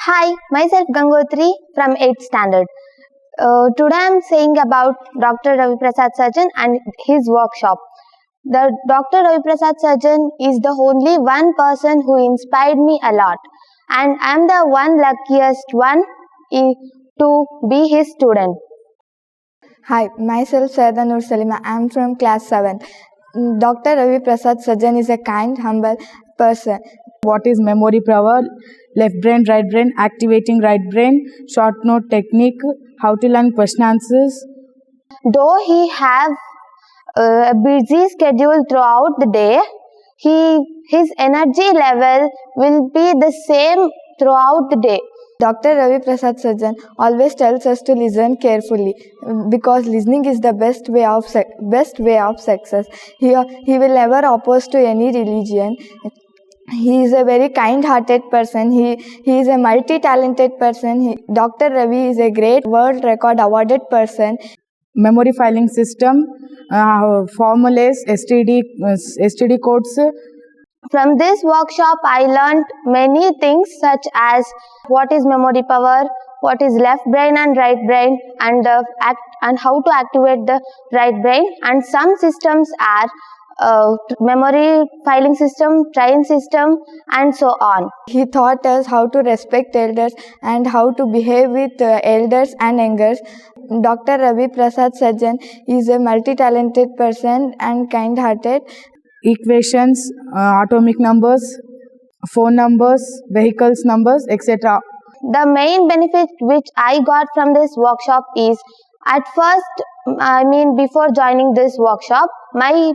Hi, myself Gangotri from 8th standard. Today I am saying about Dr. Raviprasad Sajjan and his workshop. The Dr. Raviprasad Sajjan is the only one person who inspired me a lot, and I am the one luckiest one to be his student. Hi, myself Sayeda Nur Salima. I am from class 7. Dr. Raviprasad Sajjan is a kind, humble person. What is memory power, left brain, right brain, activating right brain, short note technique, how to learn question answers. Though he have a busy schedule throughout the day, his energy level will be the same throughout the day. Dr. Raviprasad Sajjan always tells us to listen carefully because listening is the best way of success. He will never oppose to any religion. He is a very kind-hearted person. He is a multi-talented person. Dr. Ravi is a great world record awarded person. Memory filing system, formulas, STD codes. From this workshop, I learned many things such as what is memory power, what is left brain and right brain, and how to activate the right brain. And some systems are memory filing system, train system, and so on. He taught us how to respect elders and how to behave with elders and youngers. Dr. Raviprasad Sajjan is a multi-talented person and kind-hearted. Equations, atomic numbers, phone numbers, vehicles numbers, etc. The main benefit which I got from this workshop is, at first, before joining this workshop, my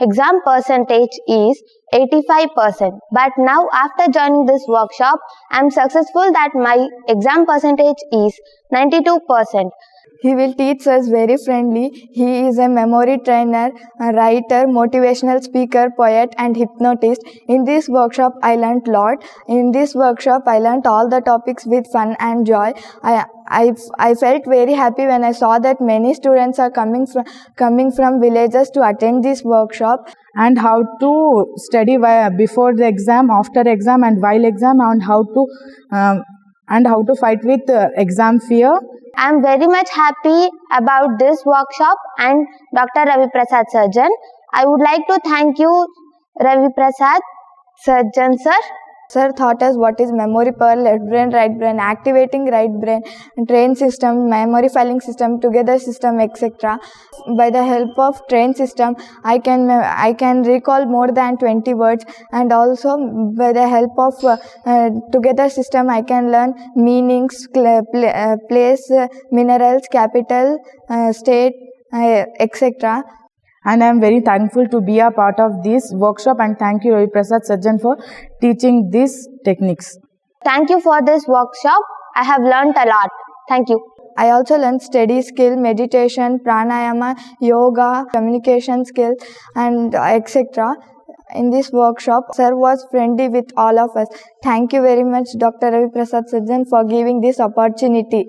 exam percentage is 85%. But now after joining this workshop, I am successful that my exam percentage is 92%. He will teach us very friendly. He is a memory trainer, a writer, motivational speaker, poet and hypnotist. In this workshop, I learnt a lot. In this workshop, I learnt all the topics with fun and joy. I felt very happy when I saw that many students are coming from villages to attend this workshop. And how to study before the exam, after exam and while exam, and how to fight with exam fear. I am very much happy about this workshop and Dr. Raviprasad Sajjan. I would like to thank you, Raviprasad Sajjan sir. Sir taught us what is memory power, left brain, right brain, activating right brain, train system, memory filing system, together system, etc. By the help of train system, I can recall more than 20 words, and also by the help of together system, I can learn meanings, place, minerals, capital, state, etc. And I am very thankful to be a part of this workshop, and thank you Raviprasad Sajjan for teaching these techniques. Thank you for this workshop. I have learnt a lot. Thank you. I also learned study skill, meditation, pranayama, yoga, communication skills and etc. In this workshop, sir was friendly with all of us. Thank you very much Dr. Raviprasad Sajjan for giving this opportunity.